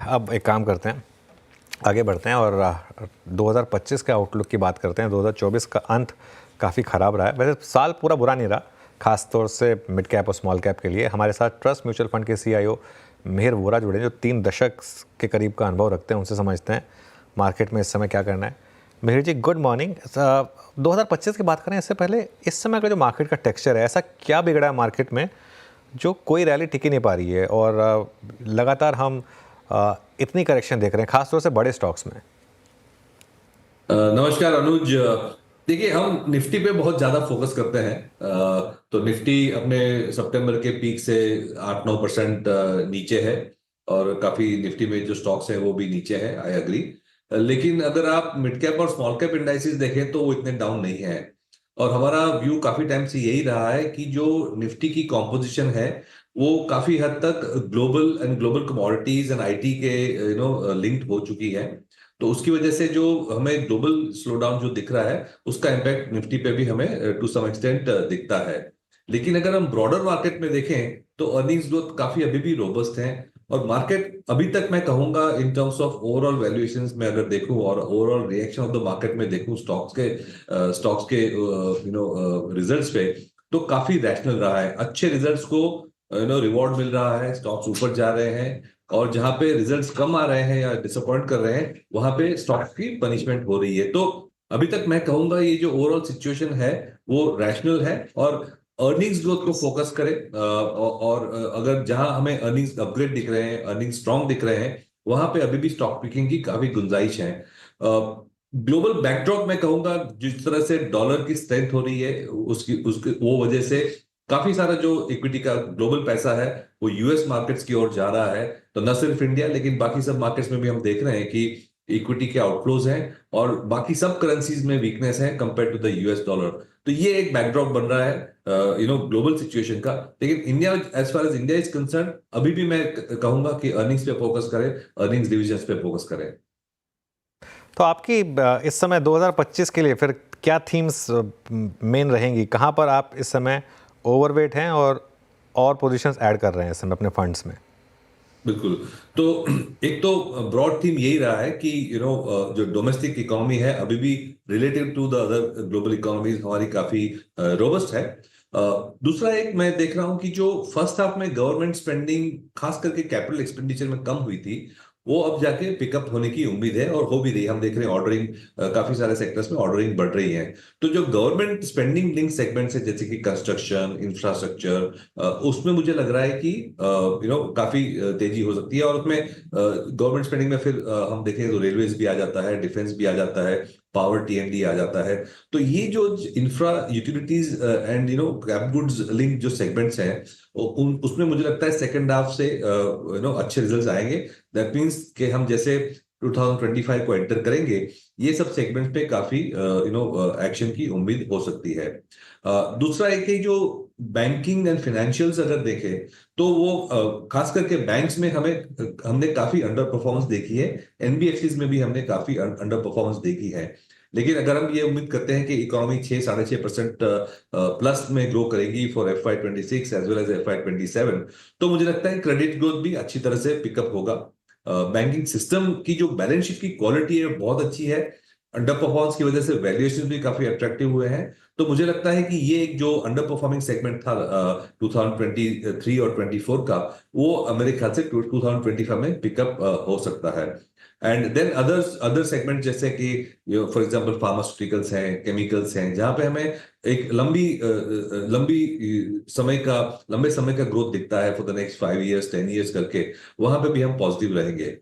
अब एक काम करते हैं, आगे बढ़ते हैं और 2025 के आउटलुक की बात करते हैं। 2024 का अंत काफ़ी ख़राब रहा है। वैसे साल पूरा बुरा नहीं रहा, खास तौर से मिड कैप और स्मॉल कैप के लिए। हमारे साथ ट्रस्ट म्यूचुअल फंड के सीईओ मिहिर वोरा जुड़े, जो 3 दशक के करीब का अनुभव रखते हैं। उनसे समझते हैं मार्केट में इस समय क्या करना है। मिहिर जी, गुड मॉर्निंग। 2025 की बात करें इससे पहले, इस समय का जो मार्केट का टेक्सचर है, ऐसा क्या बिगड़ा है मार्केट में जो कोई रैली टिक ही नहीं पा रही है और लगातार हम इतनी करेक्शन देख रहे हैं, खासतौर से बड़े स्टॉक्स में? नमस्कार अनुज। देखिए, हम निफ्टी पे बहुत ज्यादा फोकस करते हैं। तो निफ्टी अपने सितंबर के पीक से 8-9% नीचे है और काफी निफ्टी में जो स्टॉक्स हैं वो भी नीचे है, आई एग्री। लेकिन अगर आप मिड कैप और स्मॉल कैप इंडाइसेस देखें तो वो इतने डाउन नहीं है। और हमारा व्यू काफी टाइम से यही रहा है कि जो निफ्टी की कॉम्पोजिशन है वो काफी हद तक ग्लोबल कमोडिटीज एंड आईटी के लिंक्ड हो चुकी है। तो उसकी वजह से जो हमें ग्लोबल स्लो डाउन जो दिख रहा है उसका इम्पैक्ट निफ्टी पे भी हमें टू सम एक्सटेंट दिखता है। लेकिन अगर हम ब्रॉडर मार्केट में देखें तो अर्निंग्स ग्रोथ काफी अभी भी रोबस्ट है। और मार्केट अभी तक मैं कहूंगा in terms of overall valuations में अगर देखूं और overall reaction of the market में देखूं स्टॉक्स के रिजल्ट्स पे, तो काफी रैशनल रहा है। अच्छे रिजल्ट्स को रिवॉर्ड मिल रहा है, स्टॉक्स ऊपर जा रहे हैं। और जहां पे रिजल्ट्स कम आ रहे हैं या डिसअपॉइंट कर रहे हैं वहां पे स्टॉक की पनिशमेंट हो रही है। तो अभी तक मैं कहूंगा ये जो ओवरऑल सिचुएशन है वो रैशनल है। और अर्निंग्स ग्रोथ को फोकस करें। और अगर जहां हमें अर्निंग्स अपग्रेड दिख रहे हैं, अर्निंग्स स्ट्रांग दिख रहे हैं, वहां पे अभी भी स्टॉक पिकिंग की काफी गुंजाइश है। ग्लोबल बैकड्रॉप मैं कहूंगा जिस तरह से डॉलर की स्ट्रेंथ हो रही है उसकी उसकी वो वजह से काफी सारा जो इक्विटी का ग्लोबल पैसा है वो यूएस मार्केट्स की ओर जा रहा है। तो न सिर्फ इंडिया लेकिन बाकी सब मार्केट्स में भी हम देख रहे हैं कि इक्विटी के आउटफ्लोज हैं और बाकी सब करेंसीज में वीकनेस है compare to the US dollar. तो ये एक बैकड्रॉप बन रहा है ग्लोबल सिचुएशन का। लेकिन India, as far as India is concern, अभी भी मैं कहूंगा कि अर्निंग्स पे फोकस करें, अर्निंग्स डिविजन्स पे फोकस करें। तो आपकी इस समय 2025 के लिए फिर क्या थीम्स मेन रहेंगी? कहाँ पर आप इस समय ओवरवेट हैं और पोजीशंस ऐड कर रहे हैं इस समय अपने फंड्स में? बिल्कुल। तो एक तो ब्रॉड थीम यही रहा है कि जो डोमेस्टिक इकोनॉमी है अभी भी relative to the other global economies हमारी काफी रोबस्ट है। दूसरा एक मैं देख रहा हूं कि जो फर्स्ट हाफ में गवर्नमेंट स्पेंडिंग खास करके कैपिटल एक्सपेंडिचर में कम हुई थी वो अब जाके पिकअप होने की उम्मीद है और हो भी रही है। हम देख रहे हैं ऑर्डरिंग, काफी सारे सेक्टर्स में ऑर्डरिंग बढ़ रही है। तो जो गवर्नमेंट स्पेंडिंग लिंक सेगमेंट्स है जैसे कि कंस्ट्रक्शन, इंफ्रास्ट्रक्चर, उसमें मुझे लग रहा है कि काफी तेजी हो सकती है। और उसमें गवर्नमेंट स्पेंडिंग में फिर हम देखें तो रेलवेज भी आ जाता है, डिफेंस भी आ जाता है, पावर टी&डी आ जाता है। तो ये जो infra utilities and cap goods link जो सेगमेंट्स हैं उसमें मुझे लगता है सेकंड हाफ से अच्छे रिजल्ट्स आएंगे। दैट मीन्स कि हम जैसे 2025 को एंटर करेंगे ये सब सेगमेंट पे काफी एक्शन की उम्मीद हो सकती है। दूसरा एक है जो बैंकिंग एंड फाइनेंशियल्स अगर देखें तो वो खास करके बैंक्स में हमने काफी अंडर परफॉर्मेंस देखी है। एनबीएफसीज में भी हमने काफी अंडर परफॉर्मेंस देखी है। लेकिन अगर हम ये उम्मीद करते हैं कि इकोनॉमी 6-6.5% प्लस में ग्रो करेगी for FY26 as well as FY27, तो मुझे लगता है क्रेडिट ग्रोथ भी अच्छी तरह से पिकअप होगा। बैंकिंग सिस्टम की जो बैलेंस शीट की क्वालिटी है बहुत अच्छी है। अंडर परफॉर्मेंस की वजह से वैल्यूएशन भी काफी अट्रैक्टिव हुए हैं। तो मुझे लगता है कि ये एक जो अंडर परफॉर्मिंग सेगमेंट था 2023 और 24 का, वो मेरे ख्याल से 2025 में पिकअप हो सकता है। एंड देन अदर सेगमेंट जैसे कि फॉर एग्जांपल फार्मास्यूटिकल्स हैं, केमिकल्स हैं, जहां पे हमें एक लंबे समय का ग्रोथ दिखता है for the next 5 years 10 years करके, वहां पे भी हम पॉजिटिव रहेंगे।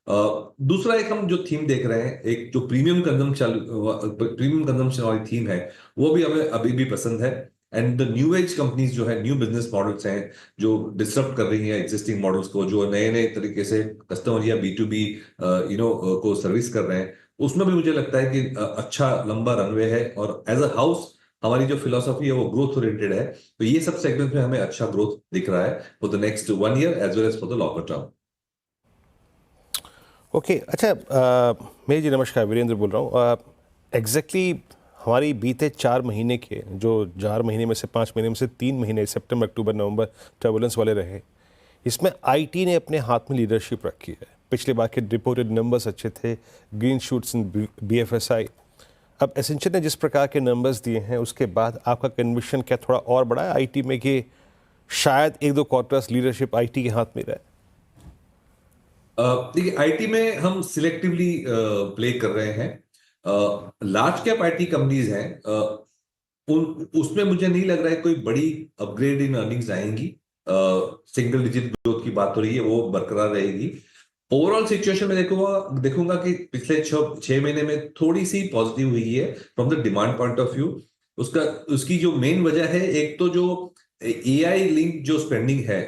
दूसरा एक हम जो थीम देख रहे हैं, एक जो प्रीमियम कंजम्पशन वाली थीम है वो भी हमें अभी भी पसंद है। And the new age companies जो है, न्यू बिजनेस मॉडल्स हैं जो डिसरप्ट कर रही हैं एग्जिस्टिंग मॉडल्स को, जो नए नए तरीके से कस्टमर या B2B को सर्विस कर रहे हैं, उसमें भी मुझे लगता है कि अच्छा लंबा रनवे है। और एज अ हाउस हमारी जो फिलोसफी है वो ग्रोथ ओरिएंटेड है। तो ये सब सेगमेंट में हमें अच्छा ग्रोथ दिख रहा है for the next 1 year as well as for the longer term. Okay, अच्छा, मेरी जी नमस्कार, वीरेंद्र बोल रहा हूँ। एग्जैक्टली हमारी बीते 4 महीने के, जो 4 महीने में से 5 महीने में से 3 महीने सितंबर, अक्टूबर, नवंबर टर्बुलेंस वाले रहे, इसमें आईटी ने अपने हाथ में लीडरशिप रखी है। पिछले बार के रिपोर्टेड नंबर्स अच्छे थे, ग्रीन शूट्स इन BFSI। अब एसेंशियल ने जिस प्रकार के नंबर्स दिए हैं उसके बाद आपका कन्विक्शन क्या थोड़ा और बढ़ा है आईटी में कि शायद एक दो क्वार्टर्स लीडरशिप आईटी के हाथ में रहे? देखिए, आईटी में हम सिलेक्टिवली प्ले कर रहे हैं। लार्ज कैप आईटी कंपनीज हैं, उसमें मुझे नहीं लग रहा है कोई बड़ी अपग्रेड इन अर्निंग्स आएंगी। सिंगल डिजिट ग्रोथ की बात हो रही है, वो बरकरार रहेगी। ओवरऑल सिचुएशन में देखूंगा कि पिछले 6 महीने में थोड़ी सी पॉजिटिव हुई है from the demand point of view. उसकी जो मेन वजह है, एक तो जो एआई लिंक जो स्पेंडिंग है,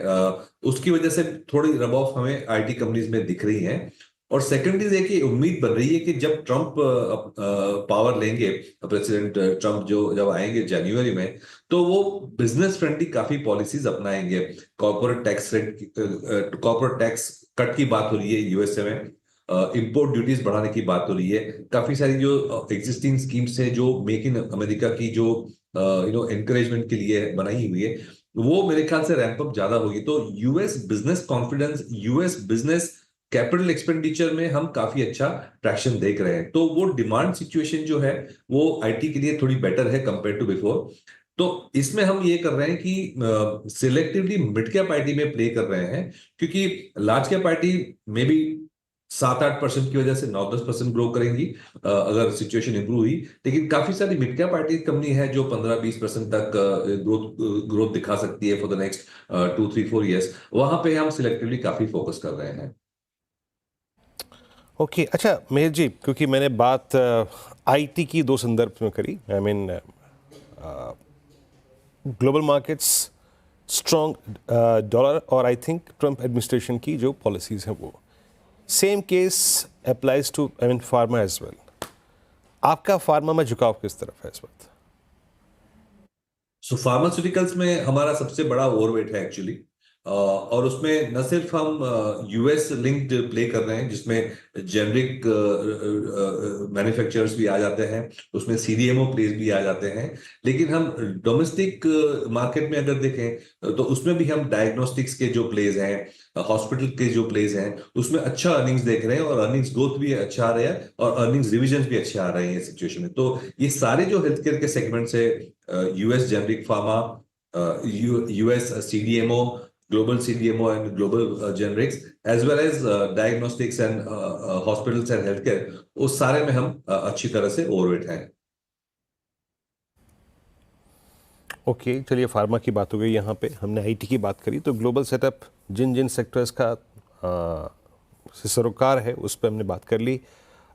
उसकी वजह से थोड़ी रब ऑफ हमें आईटी कंपनीज में दिख रही है। और सेकेंडरी देखिए, उम्मीद बन रही है कि जब ट्रंप पावर लेंगे, प्रेसिडेंट ट्रंप जो जब आएंगे जनवरी में, तो वो बिजनेस फ्रेंडली काफी पॉलिसीज अपनाएंगे। कॉर्पोरेट टैक्स कट की बात हो रही है यूएसए में, इंपोर्ट ड्यूटीज बढ़ाने की बात हो रही है। काफी सारी जो एग्जिस्टिंग स्कीम्स है जो मेक इन अमेरिका की जो एनकरेजमेंट के लिए बनाई हुई है, वो मेरे ख्याल से रैंप अप ज्यादा होगी। तो US business confidence, US business capital expenditure में हम काफी अच्छा ट्रैक्शन देख रहे हैं। तो वो डिमांड सिचुएशन जो है वो आईटी के लिए थोड़ी बेटर है कंपेयर टू बिफोर। तो इसमें हम ये कर रहे हैं कि सिलेक्टिवली मिड कैप आईटी में प्ले कर रहे हैं, क्योंकि लार्ज कैप आईटी में भी 7-8% की वजह से 9-10% ग्रो करेंगी अगर सिचुएशन इंप्रूव हुई। लेकिन काफी सारी मिड कैप आईटी कंपनी है जो 15-20% तक ग्रोथ दिखा सकती है फॉर द नेक्स्ट 2-3-4 ईयर्स। वहां पे हम सिलेक्टिवली काफी फोकस कर रहे हैं। ओके, अच्छा मेहर जी, क्योंकि मैंने बात आईटी की दो संदर्भ में करी, I mean global markets, strong dollar और आई थिंक ट्रंप एडमिनिस्ट्रेशन की जो पॉलिसीज़ हैं वो same case applies to I mean pharma as well. आपका फार्मा में झुकाव किस तरफ है इस वक्त? सो फार्मास्यूटिकल्स में हमारा सबसे बड़ा ओवरवेट है एक्चुअली, और उसमें न सिर्फ हम यूएस लिंक्ड प्ले कर रहे हैं जिसमें जेनरिक मैन्युफैक्चरर्स भी आ जाते हैं, उसमें सीडीएमओ प्लेस भी आ जाते हैं, लेकिन हम डोमेस्टिक मार्केट में अगर देखें तो उसमें भी हम डायग्नोस्टिक्स के जो प्लेस हैं, हॉस्पिटल के जो प्लेस हैं, उसमें अच्छा अर्निंग्स देख रहे हैं और अर्निंग्स ग्रोथ भी अच्छा आ रहा है और अर्निंग्स रिविजन भी अच्छे आ रहे हैं सिचुएशन में। तो ये सारे जो हेल्थ केयर के सेगमेंट्स है, US generic pharma, US CDMO, global CDMO and global generics, as well as diagnostics and hospitals and healthcare, उस सारे में हम अच्छी तरह से ओवरवेट हैं। ओके, चलिए फार्मा की बात हो गई, यहाँ पे हमने आईटी की बात करी, तो ग्लोबल सेटअप जिन जिन सेक्टर्स का से सरोकार है उस पर हमने बात कर ली।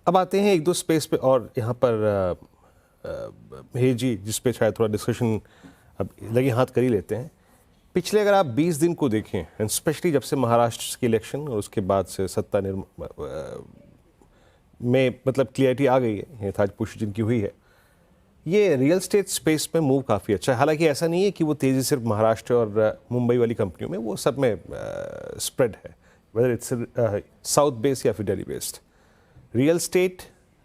अब आते हैं एक दो स्पेस पे, और यहाँ पर मेहर जी जिस पे शायद थोड़ा डिस्कशन अब लगे हाथ कर ही लेते हैं। पिछले अगर आप 20 दिन को देखें, एंड स्पेशली जब से महाराष्ट्र की इलेक्शन और उसके बाद से सत्ता में मतलब क्लियरिटी आ गई है, आज पुश जिनकी हुई है, ये रियल एस्टेट स्पेस में मूव काफ़ी अच्छा है। हालांकि ऐसा नहीं है कि वो तेज़ी सिर्फ महाराष्ट्र और मुंबई वाली कंपनियों में, वो सब में स्प्रेड है, वेदर इट्स साउथ बेस्ड या फिर Delhi based. Real estate,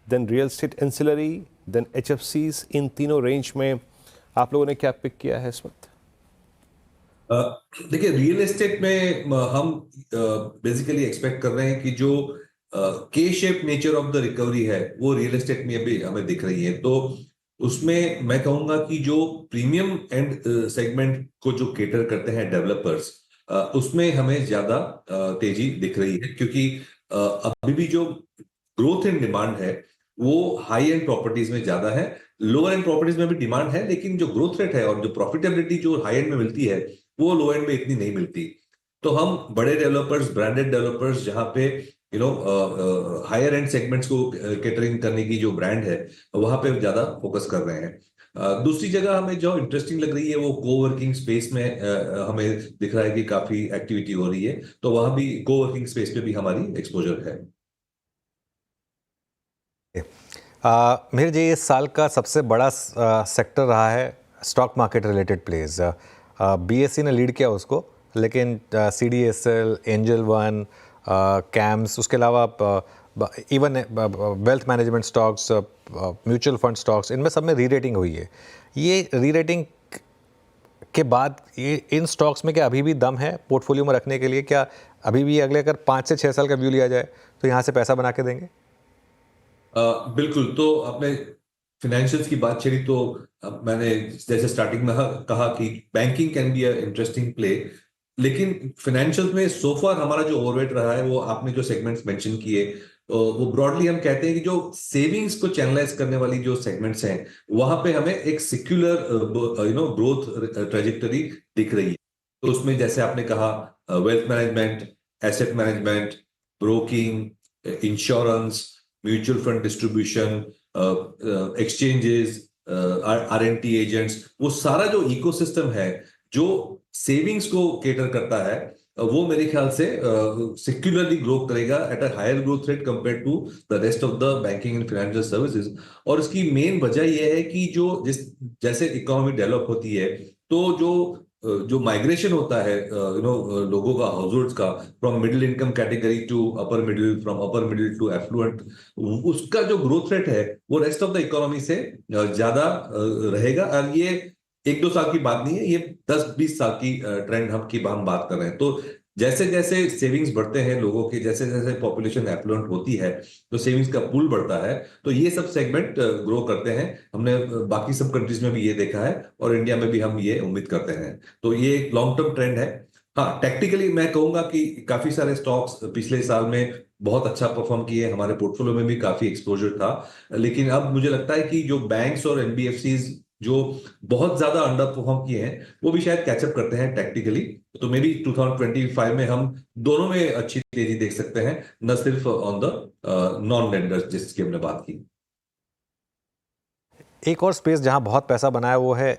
then real estate ancillary, then HFCs, इन तीनों रेंज में आप लोगों ने क्या पिक किया है इस वक्त? देखिए, रियल एस्टेट में हम बेसिकली एक्सपेक्ट कर रहे हैं कि जो के shape nature of the recovery है वो रियल एस्टेट में अभी हमें दिख रही है। तो उसमें मैं कहूंगा कि जो प्रीमियम एंड सेगमेंट को जो केटर करते हैं डेवलपर्स, उसमें हमें ज्यादा तेजी दिख रही है, क्योंकि अभी भी जो ग्रोथ इन डिमांड है वो हाई एंड प्रॉपर्टीज में ज्यादा है। लोअर एंड प्रॉपर्टीज में भी डिमांड है, लेकिन जो ग्रोथ रेट है और जो प्रॉफिटेबिलिटी जो हाई एंड में मिलती है वो लो एंड में इतनी नहीं मिलती। तो हम बड़े डेवलपर्स, ब्रांडेड डेवलपर्स, जहां पे हायर एंड सेगमेंट्स को केटरिंग करने की जो ब्रांड है, वहां पे ज्यादा फोकस कर रहे हैं। दूसरी जगह हमें जो इंटरेस्टिंग लग रही है वो कोवर्किंग स्पेस में हमें दिख रहा है कि काफी एक्टिविटी हो रही है, तो वहां भी कोवर्किंग स्पेस पे भी हमारी एक्सपोजर है। मेहर जी, इस साल का सबसे बड़ा सेक्टर रहा है stock market related plays. BSE ने लीड किया उसको, लेकिन CDSL, एंजल वन, कैम्स, उसके अलावा even wealth management stocks, mutual fund stocks, इनमें सब में री रेटिंग हुई है। ये री रेटिंग के बाद ये इन स्टॉक्स में क्या अभी भी दम है पोर्टफोलियो में रखने के लिए? क्या अभी भी अगले अगर 5 से 6 साल का व्यू लिया जाए तो यहाँ से पैसा बना के देंगे? बिल्कुल। तो आपने फाइनेंशियल्स की बात छेड़ी, तो मैंने जैसे स्टार्टिंग में कहा कि banking can be a interesting play, लेकिन फाइनेंशियल्स में सो फार हमारा जो ओवरवेट रहा है, वो आपने जो सेगमेंट्स मेंशन किए, वो ब्रॉडली हम कहते हैं कि जो सेविंग्स को चैनलाइज करने वाली जो सेगमेंट्स हैं, वहां पे हमें एक सिक्युलर ग्रोथ ट्रेजेक्टरी दिख रही है। तो उसमें जैसे आपने कहा, wealth management, asset management, broking, insurance, mutual fund distribution, exchanges, RNT agents, वो सारा जो इकोसिस्टम है जो सेविंग्स को केटर करता है, वो मेरे ख्याल से सिक्युलरली ग्रो करेगा at a higher growth rate compared to the rest of the banking and financial services. और इसकी मेन वजह यह है कि जैसे इकोनॉमी डेवलप होती है, तो जो माइग्रेशन होता है लोगों का, हाउसहोल्ड्स का, from middle income category to upper middle, from upper middle to affluent, उसका जो ग्रोथ रेट है वो रेस्ट ऑफ द इकोनॉमी से ज्यादा रहेगा। और ये 1-2 साल की बात नहीं है, ये 10-20 साल की ट्रेंड हम बात कर रहे हैं। तो जैसे जैसे सेविंग्स बढ़ते हैं लोगों के, जैसे जैसे पॉपुलेशन एफ्लुएंट होती है, तो सेविंग्स का पूल बढ़ता है, तो ये सब सेगमेंट ग्रो करते हैं। हमने बाकी सब कंट्रीज में भी ये देखा है, और इंडिया में भी हम ये उम्मीद करते हैं। तो ये एक लॉन्ग टर्म ट्रेंड है। हाँ, टेक्निकली मैं कहूंगा कि काफी सारे स्टॉक्स पिछले साल में बहुत अच्छा परफॉर्म किए, हमारे पोर्टफोलियो में भी काफी एक्सपोजर था। लेकिन अब मुझे लगता है कि जो बैंक्स और एनबीएफसीज जो बहुत ज्यादा अंडर परफॉर्म किए हैं, वो भी शायद कैचअप करते हैं टेक्निकली। तो मे बी 2025 में हम दोनों में अच्छी तेजी देख सकते हैं, न सिर्फ ऑन द नॉन लेंडर्स जिसकी हमने बात की। एक और स्पेस जहां बहुत पैसा बना है वो है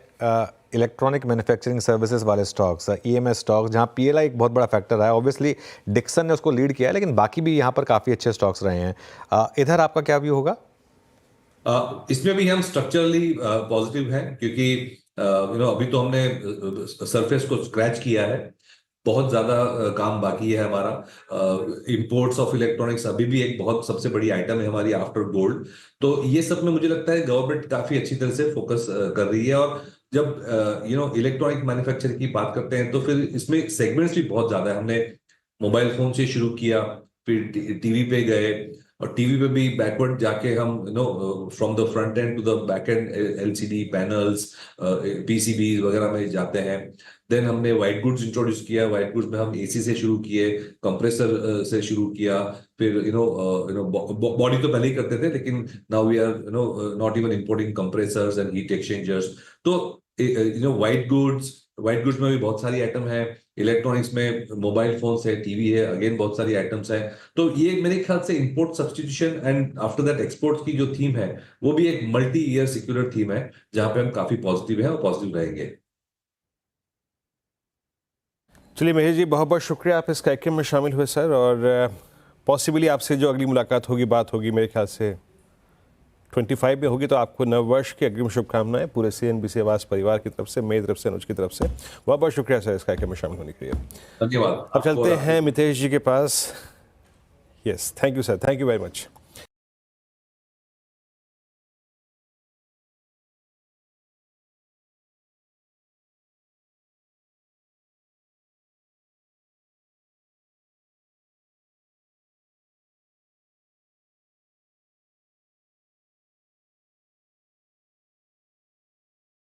इलेक्ट्रॉनिक मैन्युफैक्चरिंग सर्विसेज वाले स्टॉक्स, ईएमएस स्टॉक्स, जहां पीएलआई एक बहुत बड़ा फैक्टर है। ऑब्वियसली डिक्सन ने उसको लीड किया है, लेकिन बाकी भी यहां पर काफ़ी अच्छे स्टॉक्स रहे हैं। इधर आपका क्या व्यू होगा? इसमें भी हम स्ट्रक्चरली पॉजिटिव हैं, क्योंकि अभी तो हमने सरफेस को स्क्रैच किया है, बहुत ज्यादा काम बाकी है हमारा। इंपोर्ट्स ऑफ इलेक्ट्रॉनिक्स अभी भी एक बहुत सबसे बड़ी आइटम है हमारी आफ्टर गोल्ड। तो ये सब में मुझे लगता है गवर्नमेंट काफी अच्छी तरह से फोकस कर रही है। और जब इलेक्ट्रॉनिक मैन्युफैक्चरिंग की बात करते हैं, तो फिर इसमें सेगमेंट्स भी बहुत ज्यादा है। हमने मोबाइल फोन से शुरू किया, फिर टीवी पे गए, और टीवी पे भी बैकवर्ड जाके हम from the front end to the back end, LCD panels, PCB वगैरह में जाते हैं। देन हमने व्हाइट गुड्स इंट्रोड्यूस किया। व्हाइट गुड्स में हम एसी से शुरू किए, कंप्रेसर से शुरू किया, फिर बॉडी तो पहले ही करते थे, लेकिन now we are not even importing compressors and heat exchangers. तो व्हाइट गुड्स में भी बहुत सारी आइटम है। इलेक्ट्रॉनिक्स में मोबाइल फोन है, टीवी है, अगेन बहुत सारी आइटम्स है। तो ये मेरे ख्याल से import substitution and after that export की जो थीम है, वो भी एक मल्टी ईयर सिक्योर थीम है, जहां पे हम काफी पॉजिटिव हैं और पॉजिटिव रहेंगे। चलिए महेश जी, बहुत बहुत शुक्रिया, आप इस कार्यक्रम में शामिल हुए सर। और पॉसिबली आपसे जो अगली मुलाकात होगी, बात होगी, मेरे ख्याल से 25 में होगी। तो आपको नववर्ष की अग्रिम शुभकामनाएं पूरे CNBC आवास परिवार की तरफ से, मेरी तरफ से, अनुज की तरफ से। बहुत बहुत शुक्रिया सर इस कार्यक्रम में शामिल होने के लिए। धन्यवाद। अब चलते हैं मितेश जी के पास। Yes, thank you sir, thank you very much.